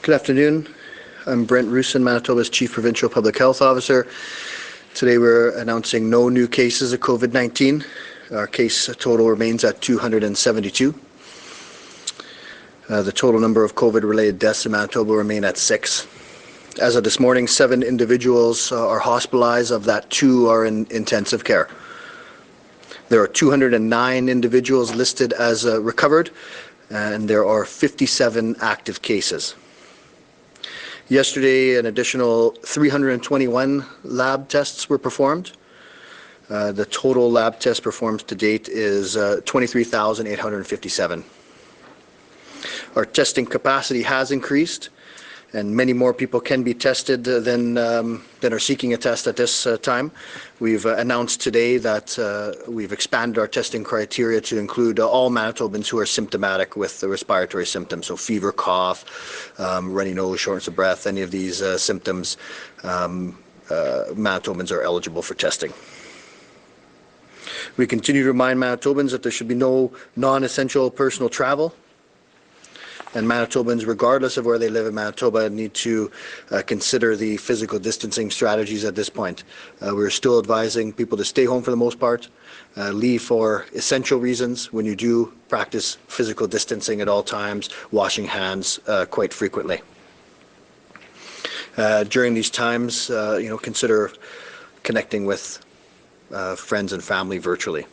Good afternoon. I'm Brent Roussin, Manitoba's Chief Provincial Public Health Officer. Today we're announcing no new cases of COVID-19. Our case total remains at 272. The total number of COVID-related deaths in Manitoba remain at 6. As of this morning, 7 individuals are hospitalized. Of that, 2 are in intensive care. There are 209 individuals listed as recovered, and there are 57 active cases. Yesterday, an additional 321 lab tests were performed. The total lab test performed to date is 23,857. Our testing capacity has increased, and many more people can be tested than are seeking a test at this time. We've announced today that we've expanded our testing criteria to include all Manitobans who are symptomatic with the respiratory symptoms, so fever, cough, runny nose, shortness of breath, any of these symptoms, Manitobans are eligible for testing. We continue to remind Manitobans that there should be no non-essential personal travel. And Manitobans, regardless of where they live in Manitoba, need to consider the physical distancing strategies at this point. We're still advising people to stay home for the most part, leave for essential reasons when you do practice physical distancing at all times, washing hands quite frequently. During these times, consider connecting with friends and family virtually.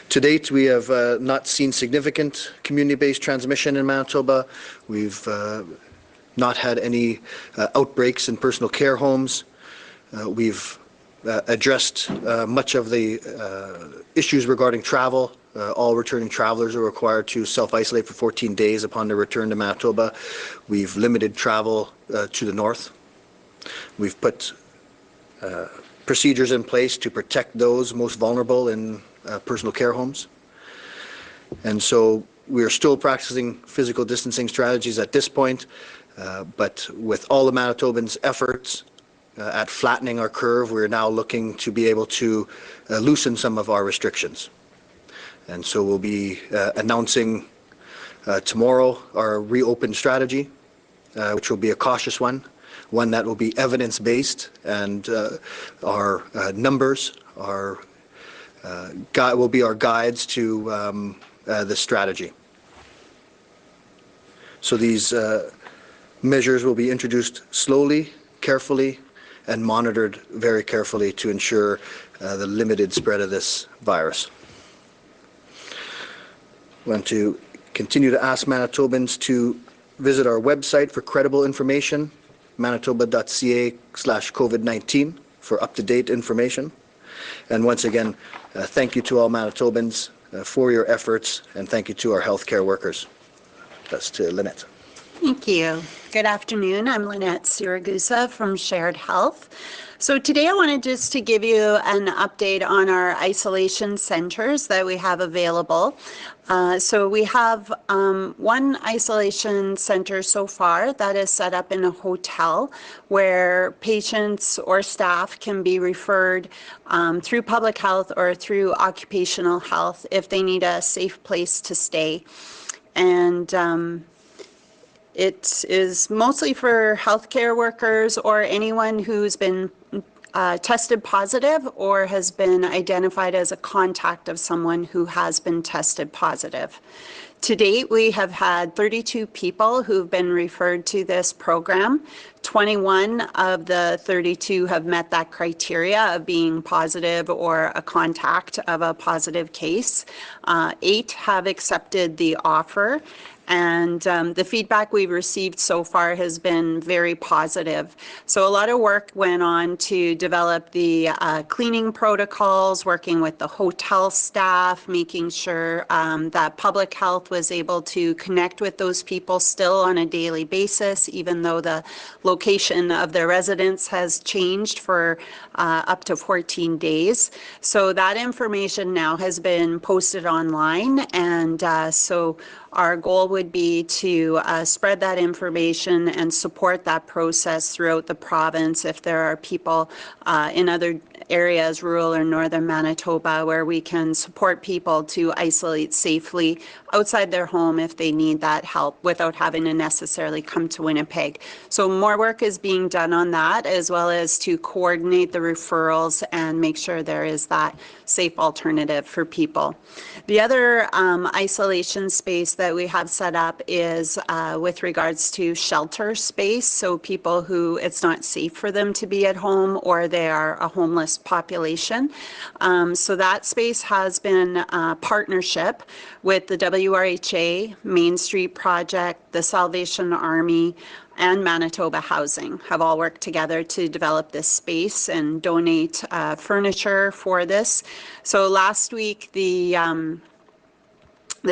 To date, we have not seen significant community-based transmission in Manitoba. We've not had any outbreaks in personal care homes. We've addressed much of the issues regarding travel. All returning travelers are required to self-isolate for 14 days upon their return to Manitoba. We've limited travel to the north. We've put procedures in place to protect those most vulnerable in personal care homes. And so we are still practicing physical distancing strategies at this point, but with all the Manitobans' efforts at flattening our curve, we're now looking to be able to loosen some of our restrictions. And so we'll be announcing tomorrow our reopen strategy, which will be a cautious one that will be evidence-based, and our numbers will be our guides to the strategy. So these measures will be introduced slowly, carefully, and monitored very carefully to ensure the limited spread of this virus. I want to continue to ask Manitobans to visit our website for credible information, manitoba.ca/COVID-19, for up-to-date information. And once again, thank you to all Manitobans for your efforts, and thank you to our healthcare workers. That's to Lynette. Thank you. Good afternoon. I'm Lynette Siragusa from Shared Health. So today I wanted just to give you an update on our isolation centers that we have available. So we have one isolation center so far that is set up in a hotel where patients or staff can be referred through public health or through occupational health if they need a safe place to stay. And it is mostly for healthcare workers or anyone who's been tested positive or has been identified as a contact of someone who has been tested positive. To date, we have had 32 people who've been referred to this program. 21 of the 32 have met that criteria of being positive or a contact of a positive case. 8 have accepted the offer. And the feedback we've received so far has been very positive. So a lot of work went on to develop the cleaning protocols, working with the hotel staff, making sure that public health was able to connect with those people still on a daily basis, even though the location of their residence has changed for up to 14 days. So that information now has been posted online, and so our goal would be to spread that information and support that process throughout the province if there are people in other areas, rural or northern Manitoba, where we can support people to isolate safely outside their home if they need that help without having to necessarily come to Winnipeg. So more work is being done on that, as well as to coordinate the referrals and make sure there is that safe alternative for people. The other isolation space that we have set up is with regards to shelter space, so people who it's not safe for them to be at home or they are a homeless population. So that space has been a partnership with the WRHA, Main Street Project, the Salvation Army, and Manitoba Housing have all worked together to develop this space and donate furniture for this. So last week, the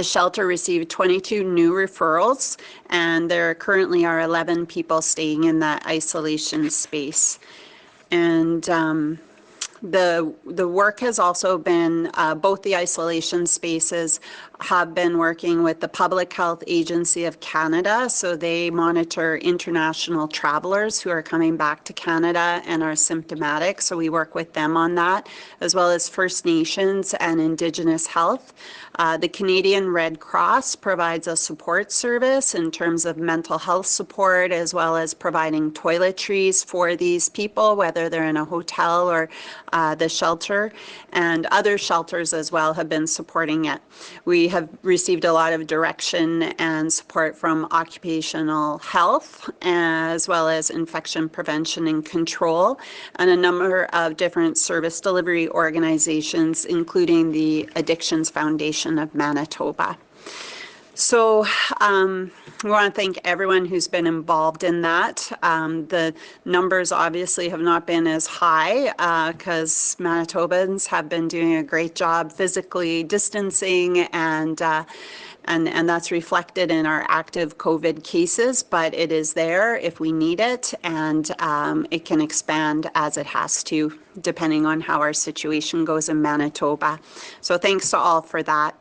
shelter received 22 new referrals, and there currently are 11 people staying in that isolation space. And the work has also been, both the isolation spaces have been working with the Public Health Agency of Canada, so they monitor international travelers who are coming back to Canada and are symptomatic, so we work with them on that, as well as First Nations and Indigenous Health. The Canadian Red Cross provides a support service in terms of mental health support, as well as providing toiletries for these people, whether they're in a hotel or the shelter, and other shelters as well have been supporting it. We have received a lot of direction and support from occupational health, as well as infection prevention and control, and a number of different service delivery organizations, including the Addictions Foundation of Manitoba. So we want to thank everyone who's been involved in that. The numbers obviously have not been as high because Manitobans have been doing a great job physically distancing, and that's reflected in our active COVID cases, but it is there if we need it, and it can expand as it has to, depending on how our situation goes in Manitoba. So thanks to all for that.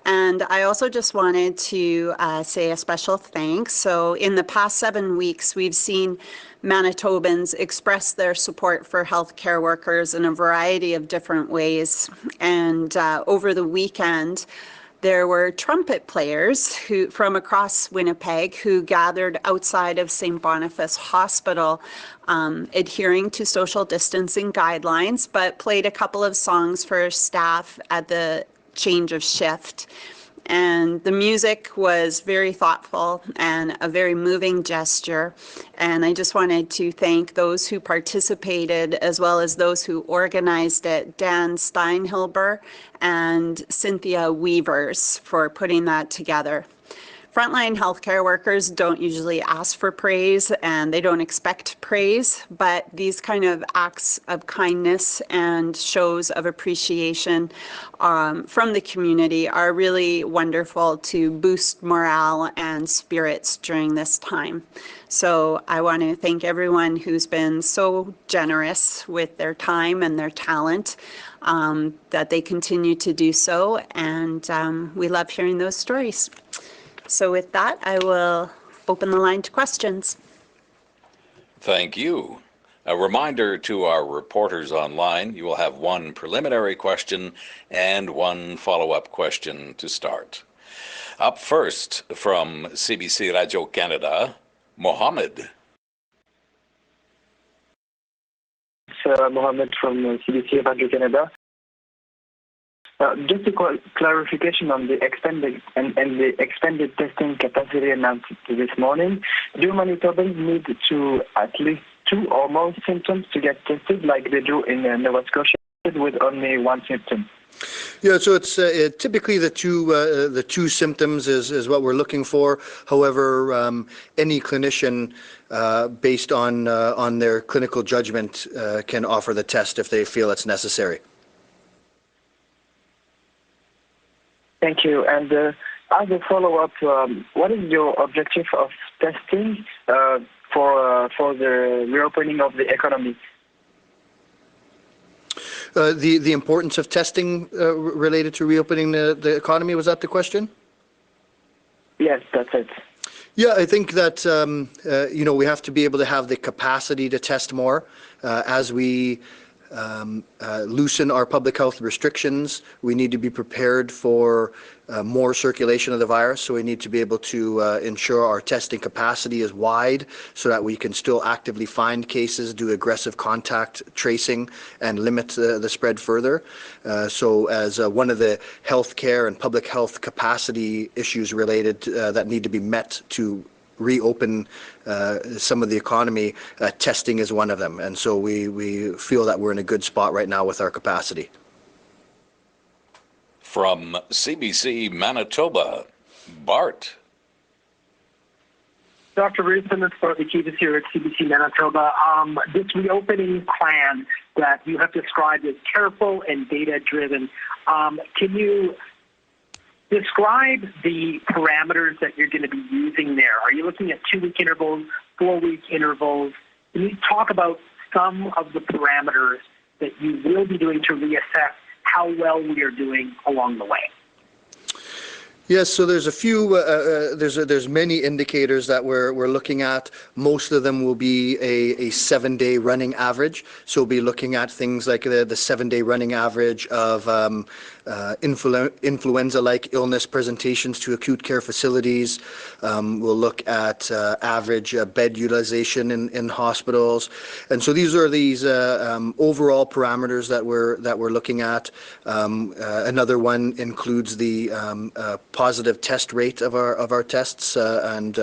And I also just wanted to say a special thanks. So in the past 7 weeks, we've seen Manitobans express their support for healthcare workers in a variety of different ways. And over the weekend, there were trumpet players from across Winnipeg who gathered outside of St. Boniface Hospital, adhering to social distancing guidelines, but played a couple of songs for staff at the change of shift. And the music was very thoughtful and a very moving gesture. And I just wanted to thank those who participated, as well as those who organized it, Dan Steinhilber and Cynthia Weavers, for putting that together. Frontline healthcare workers don't usually ask for praise, and they don't expect praise, but these kind of acts of kindness and shows of appreciation from the community are really wonderful to boost morale and spirits during this time. So I want to thank everyone who's been so generous with their time and their talent, that they continue to do so, and we love hearing those stories. So with that, I will open the line to questions. Thank you. A reminder to our reporters online, you will have one preliminary question and one follow-up question to start. Up first from CBC Radio Canada, Mohammed. It's Mohammed from CBC Radio Canada. Just a clarification on the expanded the expanded testing capacity announced this morning. Do Manitobans need to at least 2 or more symptoms to get tested, like they do in Nova Scotia, with only 1 symptom? Yeah, so it's typically the two symptoms is what we're looking for. However, any clinician, based on their clinical judgment, can offer the test if they feel it's necessary. Thank you. And as a follow-up, what is your objective of testing for the reopening of the economy? The importance of testing related to reopening the economy, was that the question? Yes, that's it. Yeah, I think that we have to be able to have the capacity to test more as we loosen our public health restrictions. We need to be prepared for more circulation of the virus, so we need to be able to ensure our testing capacity is wide so that we can still actively find cases, do aggressive contact tracing, and limit the spread further. So as one of the healthcare and public health capacity issues related that need to be met to reopen some of the economy, testing is one of them. And so we feel that we're in a good spot right now with our capacity. From CBC Manitoba, Bart. Dr. Roussin, it's Bart Mikivas here at CBC Manitoba. This reopening plan that you have described as careful and data-driven, can you describe the parameters that you're going to be using there? Are you looking at 2-week intervals, 4-week intervals? Can you talk about some of the parameters that you will be doing to reassess how well we are doing along the way? Yes, so there's a few, there's many indicators that we're looking at. Most of them will be a 7-day running average. So we'll be looking at things like the 7-day running average of influenza-like illness presentations to acute care facilities. We'll look at average bed utilization in hospitals. And so these are overall parameters that we're looking at. Another one includes the positive test rate of our tests and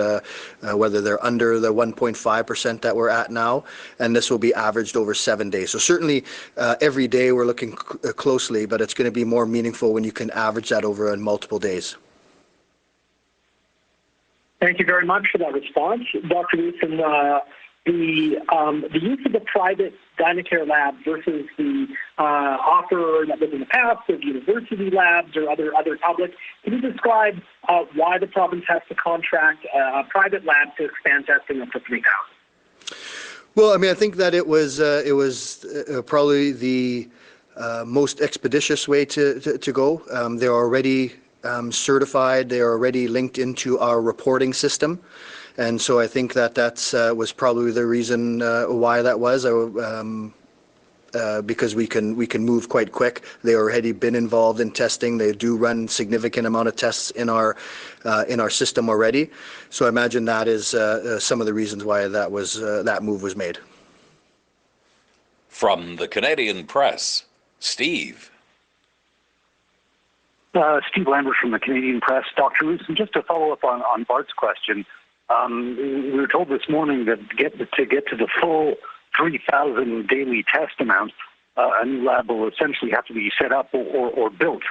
whether they're under the 1.5% that we're at now, and this will be averaged over 7 days. So certainly every day we're looking closely, but it's going to be more meaningful when you can average that over multiple days. Thank you very much for that response. Dr. Roussin, the use of the private DynaCare lab versus the offer that was in the past of university labs or other public, can you describe why the province has to contract a private lab to expand testing up to 3,000? Well, I mean, I think that it was probably the most expeditious way to go. They're already certified. They are already linked into our reporting system. And so I think that was probably the reason why that was, because we can move quite quick. They already been involved in testing. They do run significant amount of tests in our system already. So I imagine that is some of the reasons why that move was made. From the Canadian Press, Steve. Steve Lambert from the Canadian Press. Dr. Roussin, just to follow up on Bart's question, we were told this morning that to get to the full 3,000 daily test amount, a new lab will essentially have to be set up or built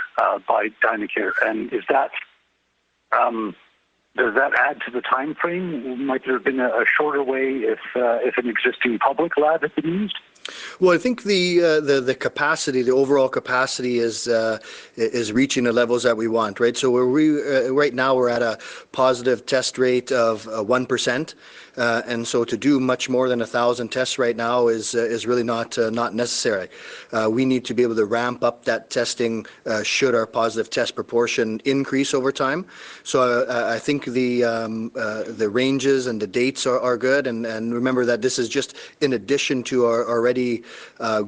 by DynaCare. And is that does that add to the time frame? Might there have been a shorter way if an existing public lab had been used? Well, I think the capacity, the overall capacity is reaching the levels that we want, right? So right now we're at a positive test rate of 1%, and so to do much more than 1,000 tests right now is really not necessary. We need to be able to ramp up that testing should our positive test proportion increase over time. So I think the ranges and the dates are good, and remember that this is just in addition to our already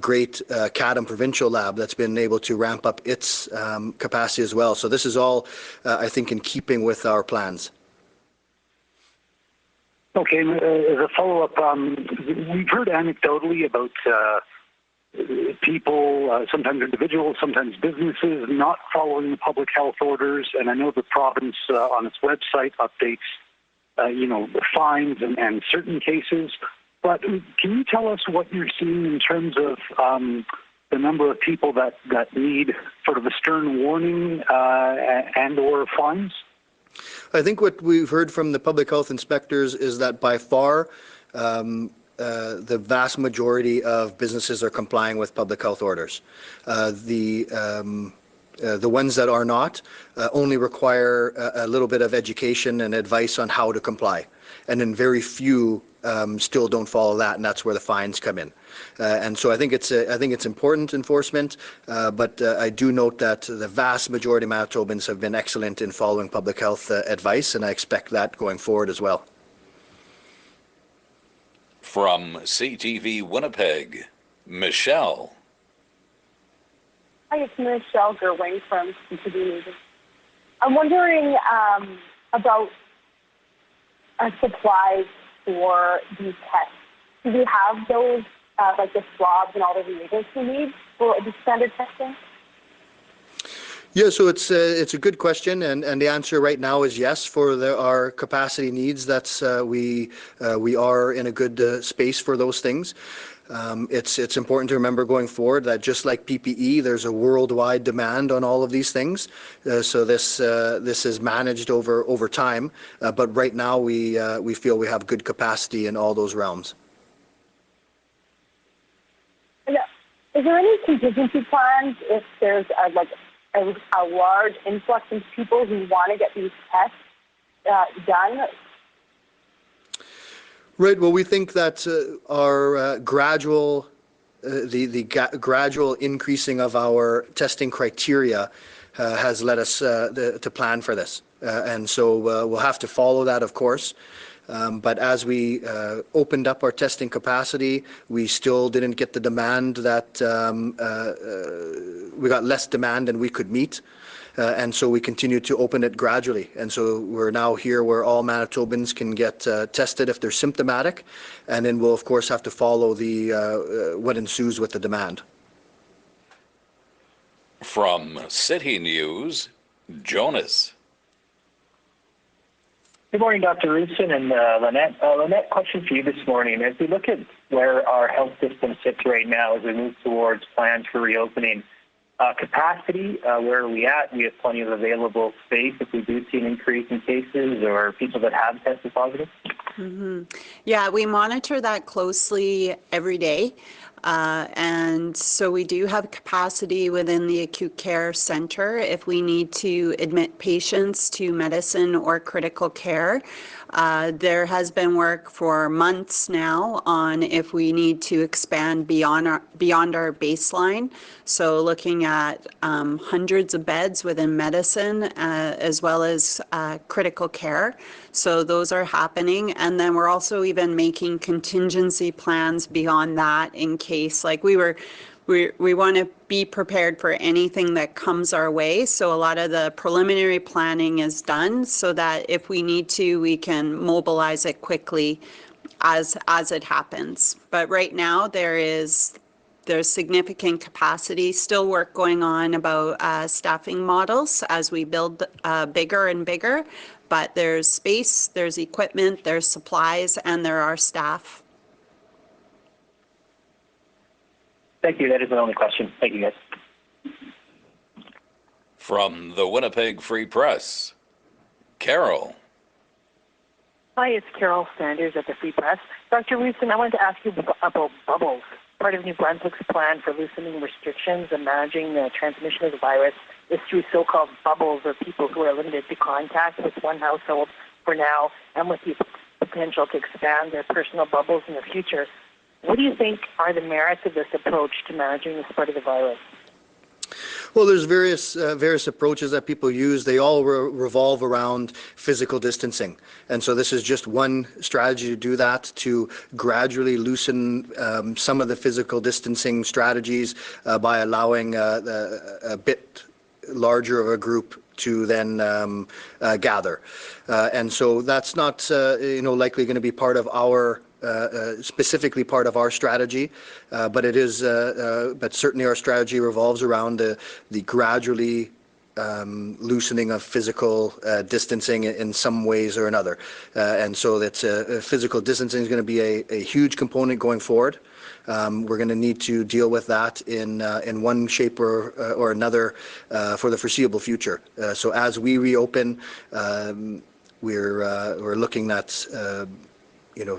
great Cadham provincial lab that's been able to ramp up its capacity as well. So this is all, I think, in keeping with our plans. Okay, as a follow-up, we've heard anecdotally about people, sometimes individuals, sometimes businesses, not following the public health orders, and I know the province on its website updates, fines and certain cases. But can you tell us what you're seeing in terms of the number of people that need sort of a stern warning and or fines? I think what we've heard from the public health inspectors is that by far the vast majority of businesses are complying with public health orders. The ones that are not only require a little bit of education and advice on how to comply. And then very few still don't follow that, and that's where the fines come in. And so I think it's important enforcement, but I do note that the vast majority of Manitobans have been excellent in following public health advice, and I expect that going forward as well. From CTV Winnipeg, Michelle. Hi, it's Michelle Gerwing from CTV News. I'm wondering about supplies for these tests. Do we have those, like the swabs and all the reagents we need for the standard testing? Yeah, so it's a good question, and the answer right now is yes. For our capacity needs, that's we are in a good space for those things. It's important to remember going forward that just like PPE, there's a worldwide demand on all of these things. So this is managed over time, but right now we feel we have good capacity in all those realms. Is there any contingency plans if there's a large influx of people who want to get these tests done? Right. Well, we think that our gradual increasing of our testing criteria has led us to plan for this, and so we'll have to follow that, of course. But as we opened up our testing capacity, we still didn't get the demand that we got less demand than we could meet. And so we continue to open it gradually. And so we're now here where all Manitobans can get tested if they're symptomatic. And then we'll, of course, have to follow what ensues with the demand. From City News, Jonas. Good morning, Dr. Roussin and Lynette. Lynette, question for you this morning. As we look at where our health system sits right now as we move towards plans for reopening, capacity, where are we at? We have plenty of available space if we do see an increase in cases or people that have tested positive? Mm-hmm. Yeah, we monitor that closely every day. And so we do have capacity within the acute care center if we need to admit patients to medicine or critical care. There has been work for months now on if we need to expand beyond our baseline. So looking at hundreds of beds within medicine as well as critical care. So those are happening. And then we're also even making contingency plans beyond that in case, like we want to be prepared for anything that comes our way. So a lot of the preliminary planning is done so that if we need to, we can mobilize it quickly as it happens. But right now there's significant capacity, still work going on about staffing models as we build bigger and bigger. But there's space, there's equipment, there's supplies, and there are staff. Thank you. That is my only question. Thank you, guys. From the Winnipeg Free Press, Carol. Hi, it's Carol Sanders at the Free Press. Dr. Roussin, I wanted to ask you about bubbles. Part of New Brunswick's plan for loosening restrictions and managing the transmission of the virus is through so-called bubbles of people who are limited to contact with one household for now and with the potential to expand their personal bubbles in the future. What do you think are the merits of this approach to managing the spread of the virus? Well, there's various approaches that people use. They all revolve around physical distancing. And so this is just one strategy to do that, to gradually loosen some of the physical distancing strategies by allowing a bit larger of a group to then gather. And so that's not likely going to be part of our specifically part of our strategy, but it is. But certainly our strategy revolves around the gradually loosening of physical distancing in some ways or another. And so that's physical distancing is going to be a huge component going forward. We're going to need to deal with that in one shape or another for the foreseeable future. So as we reopen, we're looking at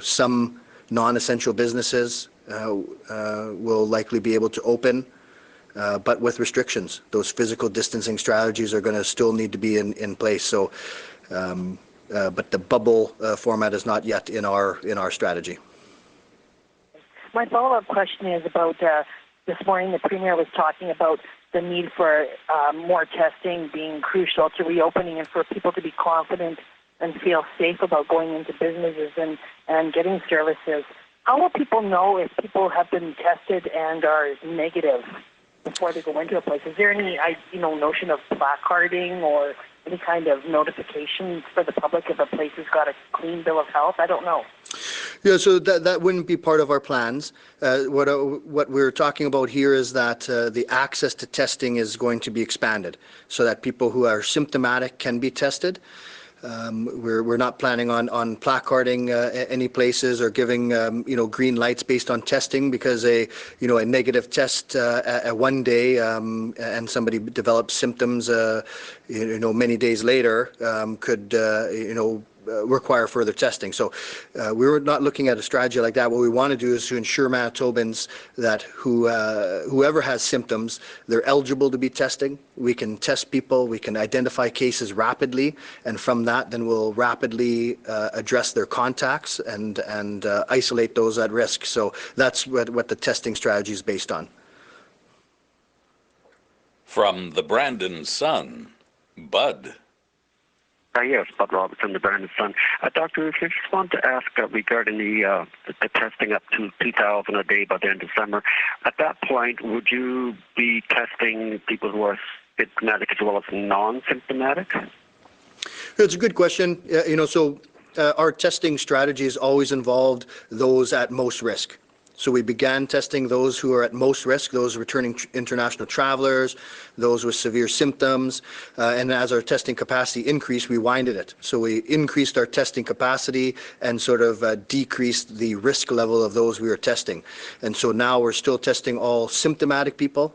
some non-essential businesses will likely be able to open but with restrictions. Those physical distancing strategies are going to still need to be in place. So, but the bubble format is not yet in our strategy. My follow-up question is about this morning the Premier was talking about the need for more testing being crucial to reopening and for people to be confident and feel safe about going into businesses and getting services. How will people know if people have been tested and are negative before they go into a place? Is there any notion of placarding or any kind of notifications for the public if a place has got a clean bill of health? I don't know. Yeah, so that wouldn't be part of our plans. What we're talking about here is that the access to testing is going to be expanded so that people who are symptomatic can be tested. We're not planning on placarding any places or giving green lights based on testing, because a negative test one day and somebody develops symptoms many days later could require further testing. So we're not looking at a strategy like that. What we want to do is to ensure Manitobans that whoever has symptoms, they're eligible to be testing. We can test people, we can identify cases rapidly, and from that then we'll rapidly address their contacts and isolate those at risk. So that's what the testing strategy is based on. From the Brandon Sun, Bud. Yes, Bud Robertson, the Brandon Sun. Doctor, I just want to ask regarding the testing up to 2,000 a day by the end of December. At that point, would you be testing people who are symptomatic as well as non-symptomatic? It's a good question. Our testing strategy has always involved those at most risk. So we began testing those who are at most risk, those returning international travelers, those with severe symptoms, and as our testing capacity increased, we winded it. So we increased our testing capacity and sort of decreased the risk level of those we were testing. And so now we're still testing all symptomatic people.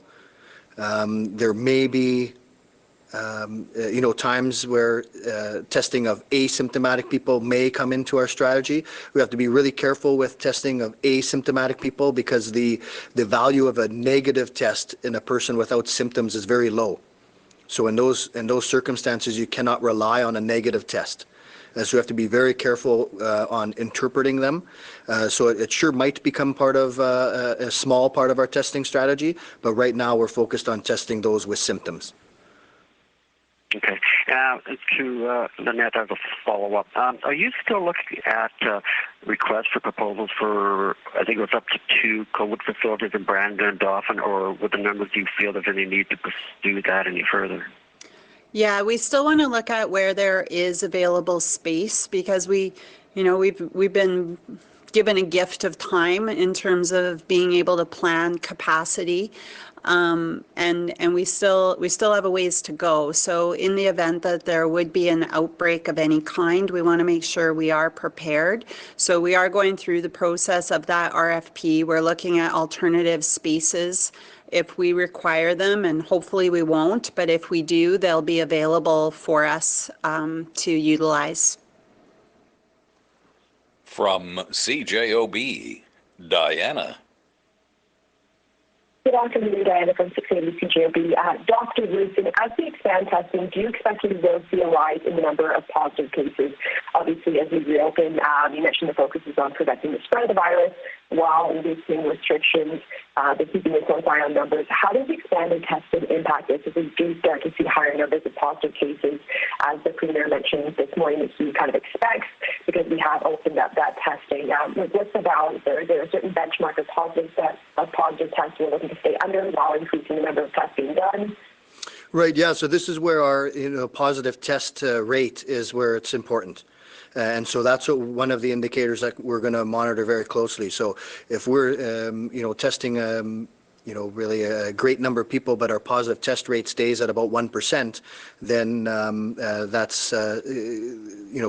There may be times where testing of asymptomatic people may come into our strategy. We have to be really careful with testing of asymptomatic people because the value of a negative test in a person without symptoms is very low. So in those circumstances, you cannot rely on a negative test. So we have to be very careful on interpreting them. So it sure might become part of a small part of our testing strategy, but right now we're focused on testing those with symptoms. Okay. To Lynette, as a follow-up, are you still looking at requests for proposals for, I think it was up to 2 COVID facilities in Brandon and Dauphin, or with the numbers, do you feel there's any need to pursue that any further? Yeah, we still want to look at where there is available space, because we've been given a gift of time in terms of being able to plan capacity. And we still have a ways to go. So in the event that there would be an outbreak of any kind, we want to make sure we are prepared. So we are going through the process of that RFP. We're looking at alternative spaces if we require them, and hopefully we won't, but if we do, they'll be available for us to utilize. From CJOB, Diana. Good afternoon, Diana from 680 CJOB. Dr. Roussin, as we expand testing, do you expect we will see a rise in the number of positive cases? Obviously, as we reopen, you mentioned the focus is on preventing the spread of the virus while reducing restrictions, but keeping a close eye on numbers. How does expanded testing impact this if we do start to see higher numbers of positive cases, as the Premier mentioned this morning that he kind of expects, because we have opened up that testing? What's the balance there? Is there a certain benchmark of positive tests we're looking to stay under while increasing the number of tests being done? Right, yeah, so this is where our positive test rate is where it's important. And so that's one of the indicators that we're going to monitor very closely. So if we're, testing, really a great number of people, but our positive test rate stays at about 1%, then that's,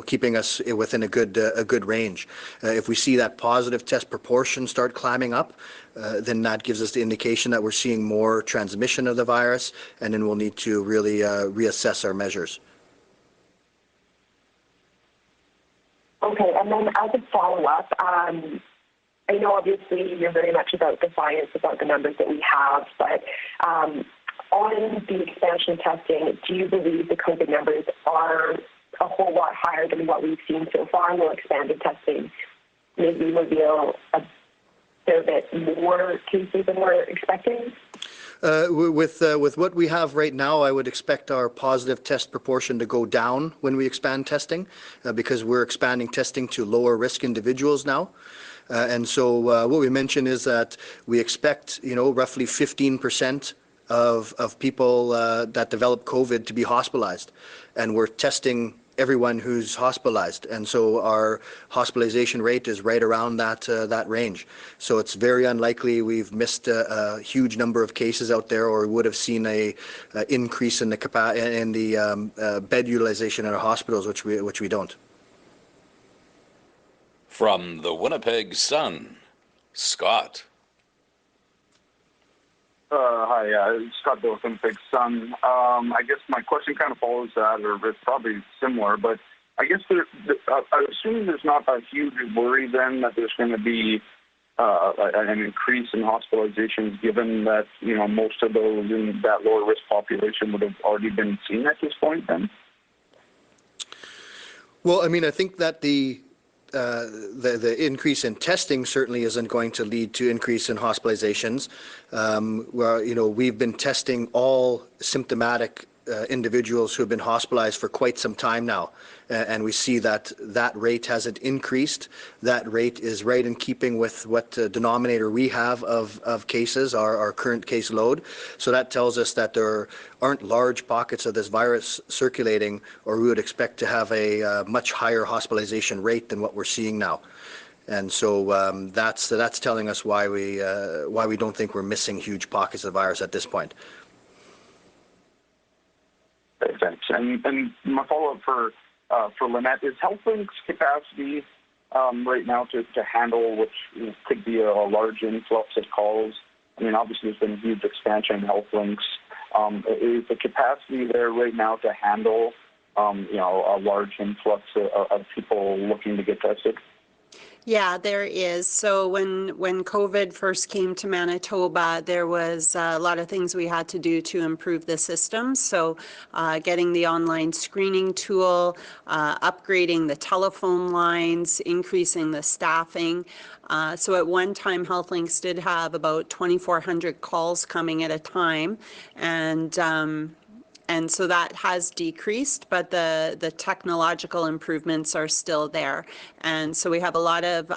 keeping us within a good range. If we see that positive test proportion start climbing up, then that gives us the indication that we're seeing more transmission of the virus, and then we'll need to really reassess our measures. Okay, and then as a follow-up, I I know obviously you're very much about the science, about the numbers that we have, but on the expansion testing, do you believe the COVID numbers are a whole lot higher than what we've seen so far? Will expanded testing maybe reveal a fair bit more cases than we're expecting? With what we have right now, I would expect our positive test proportion to go down when we expand testing, because we're expanding testing to lower risk individuals now. And so what we mentioned is that we expect, roughly 15% of people that develop COVID to be hospitalized, and we're testing everyone who's hospitalized, and so our hospitalization rate is right around that range. So it's very unlikely we've missed a huge number of cases out there, or would have seen a increase in the bed utilization in our hospitals, which we don't. From the Winnipeg Sun, Scott. Hi, Scott Bill, Winnipeg Sun. I guess my question kind of follows that, or it's probably similar, but I guess I assume there's not a huge worry then that there's going to be an increase in hospitalizations, given that most of those in that lower risk population would have already been seen at this point then? Well, I mean, I think that the increase in testing certainly isn't going to lead to increase in hospitalizations. We've been testing all symptomatic individuals who have been hospitalized for quite some time now, and we see that rate hasn't increased. That rate is right in keeping with what denominator we have of cases, our current case load. So that tells us that there aren't large pockets of this virus circulating, or we would expect to have a much higher hospitalization rate than what we're seeing now. And so that's telling us why we don't think we're missing huge pockets of the virus at this point. Thanks. And my follow-up for Lynette is HealthLink's capacity right now to handle which could be a large influx of calls. I mean, obviously there's been a huge expansion in HealthLinks. Is the capacity there right now to handle a large influx of people looking to get tested? Yeah, there is. So when COVID first came to Manitoba, there was a lot of things we had to do to improve the system. So getting the online screening tool, upgrading the telephone lines, increasing the staffing. So at one time, HealthLinks did have about 2,400 calls coming at a time, and so that has decreased, but the technological improvements are still there. And so we have a lot of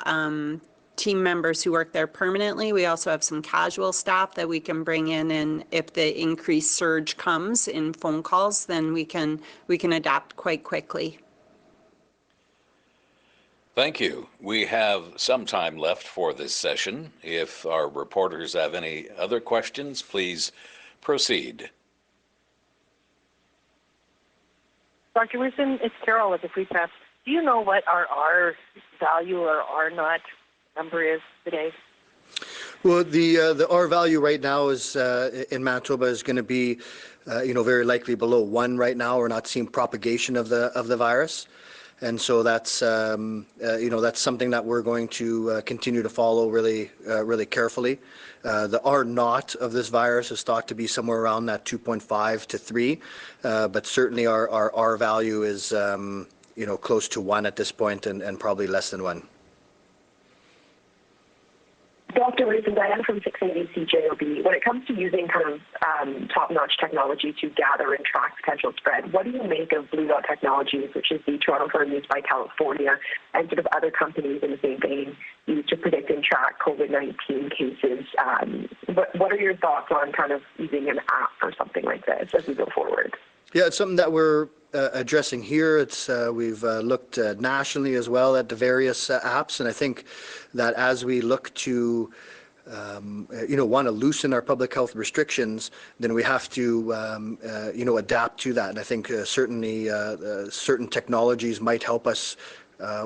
team members who work there permanently. We also have some casual staff that we can bring in, and if the increased surge comes in phone calls, then we can adapt quite quickly. Thank you. We have some time left for this session. If our reporters have any other questions, please proceed. Dr. Roussin, it's Carol at the Free Press. Do you know what our R value or R naught number is today? Well, the R value right now is in Manitoba is going to be, very likely below 1 right now. We're not seeing propagation of the virus, and so that's that's something that we're going to continue to follow really carefully. The R naught of this virus is thought to be somewhere around that 2.5 to 3, but certainly our R value is close to 1 at this point, and probably less than 1. Dr. Roussin, Diane from 680 CJOB. When it comes to using kind of top-notch technology to gather and track potential spread, what do you make of Blue Dot Technologies, which is the Toronto firm used by California, and sort of other companies in the same vein used to predict and track COVID-19 cases? What are your thoughts on kind of using an app or something like this as we go forward? Yeah, it's something that we're addressing here. It's we've looked nationally as well at the various apps, and I think that as we look to want to loosen our public health restrictions, then we have to adapt to that. And I think certainly certain technologies might help us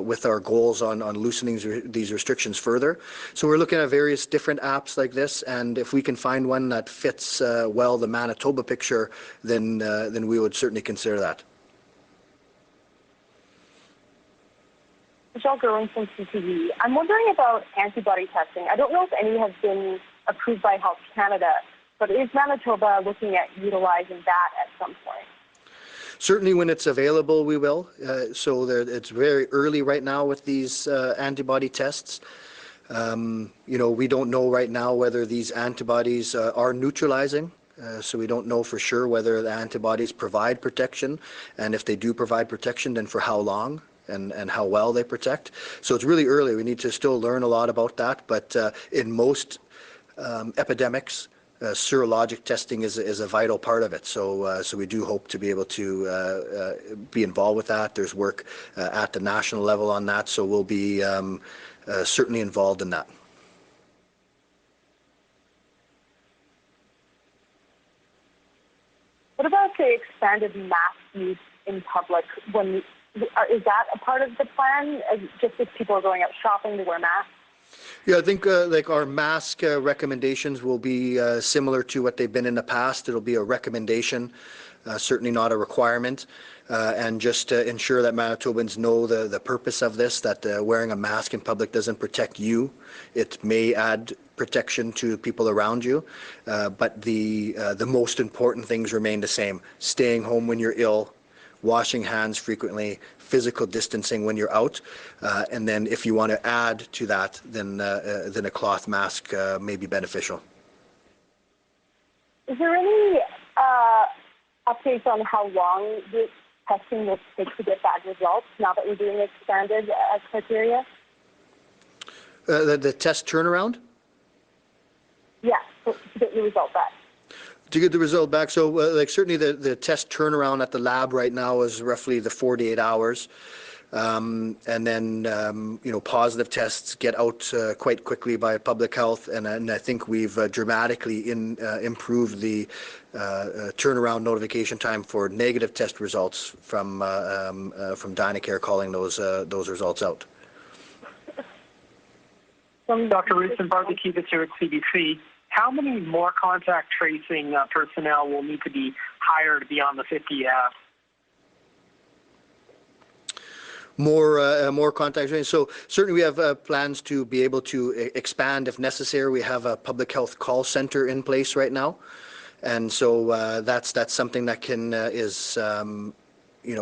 with our goals on loosening these restrictions further. So we're looking at various different apps like this, and if we can find one that fits well the Manitoba picture, then we would certainly consider that. Michelle Gerwin from CTV. I'm wondering about antibody testing. I don't know if any has been approved by Health Canada, but is Manitoba looking at utilizing that at some point? Certainly when it's available, we will. It's very early right now with these antibody tests. We don't know right now whether these antibodies are neutralizing. So we don't know for sure whether the antibodies provide protection, and if they do provide protection, then for how long and how well they protect. So it's really early. We need to still learn a lot about that, but in most epidemics, serologic testing is a vital part of it. So we do hope to be able to be involved with that. There's work at the national level on that, so we'll be certainly involved in that. What about the expanded mask use in public? Is that a part of the plan? Just if people are going out shopping to wear masks? Yeah, I think like our mask recommendations will be similar to what they've been in the past. It'll be a recommendation, certainly not a requirement, and just to ensure that Manitobans know the purpose of this, that wearing a mask in public doesn't protect you. It may add protection to people around you, but the most important things remain the same. Staying home when you're ill, washing hands frequently, physical distancing when you're out, and then if you want to add to that, then a cloth mask may be beneficial. Is there any updates on how long the testing will take to get bad results now that we're doing expanded criteria? The test turnaround? Yeah, to get your result back. To get the result back, so certainly the test turnaround at the lab right now is roughly the 48 hours. And then, positive tests get out quite quickly by public health, and I think we've dramatically improved the turnaround notification time for negative test results from DynaCare calling those results out. Dr. Roussin, Barbara Kivitz here at CBC. How many more contact tracing personnel will need to be hired beyond the 50 More contact tracing. So certainly we have plans to be able to expand if necessary. We have a public health call center in place right now, and so that's something that is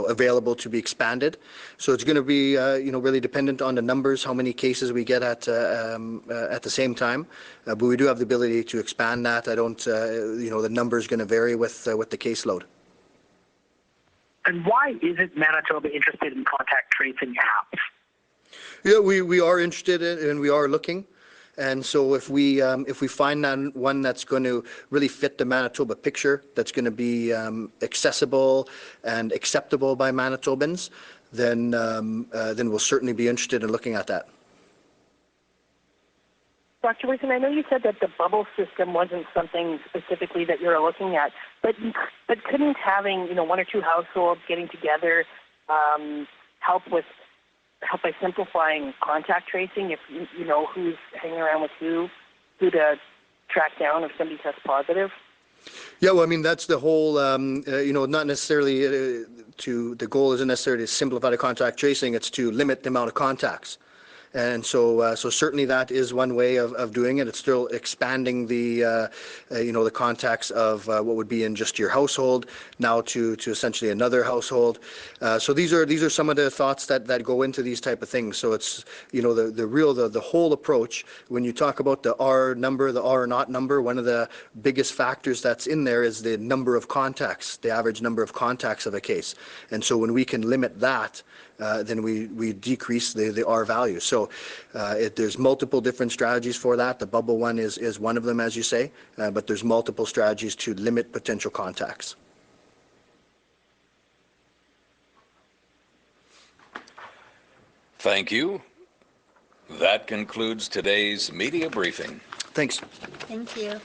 available to be expanded. So it's going to be really dependent on the numbers, how many cases we get at the same time. But we do have the ability to expand that. I don't the number is going to vary with the caseload. And why isn't Manitoba interested in contact tracing apps? Yeah, we are interested in, and we are looking. And so if we find one that's going to really fit the Manitoba picture, that's going to be accessible and acceptable by Manitobans, then we'll certainly be interested in looking at that. Dr. Roussin, I know you said that the bubble system wasn't something specifically that you're looking at, but couldn't having one or two households getting together help by simplifying contact tracing? If you know who's hanging around with who to track down if somebody tests positive? Yeah, well, I mean, that's the whole, not necessarily the goal isn't necessarily to simplify the contact tracing, it's to limit the amount of contacts. And so certainly that is one way of doing it. It's still expanding the contacts of what would be in just your household now to essentially another household. So these are some of the thoughts that go into these type of things. So it's the whole approach. When you talk about the R number, the R naught number, one of the biggest factors that's in there is the number of contacts, the average number of contacts of a case. And so when we can limit that, then we decrease the R value. So there's multiple different strategies for that. The bubble one is one of them, as you say, but there's multiple strategies to limit potential contacts. Thank you. That concludes today's media briefing. Thanks. Thank you.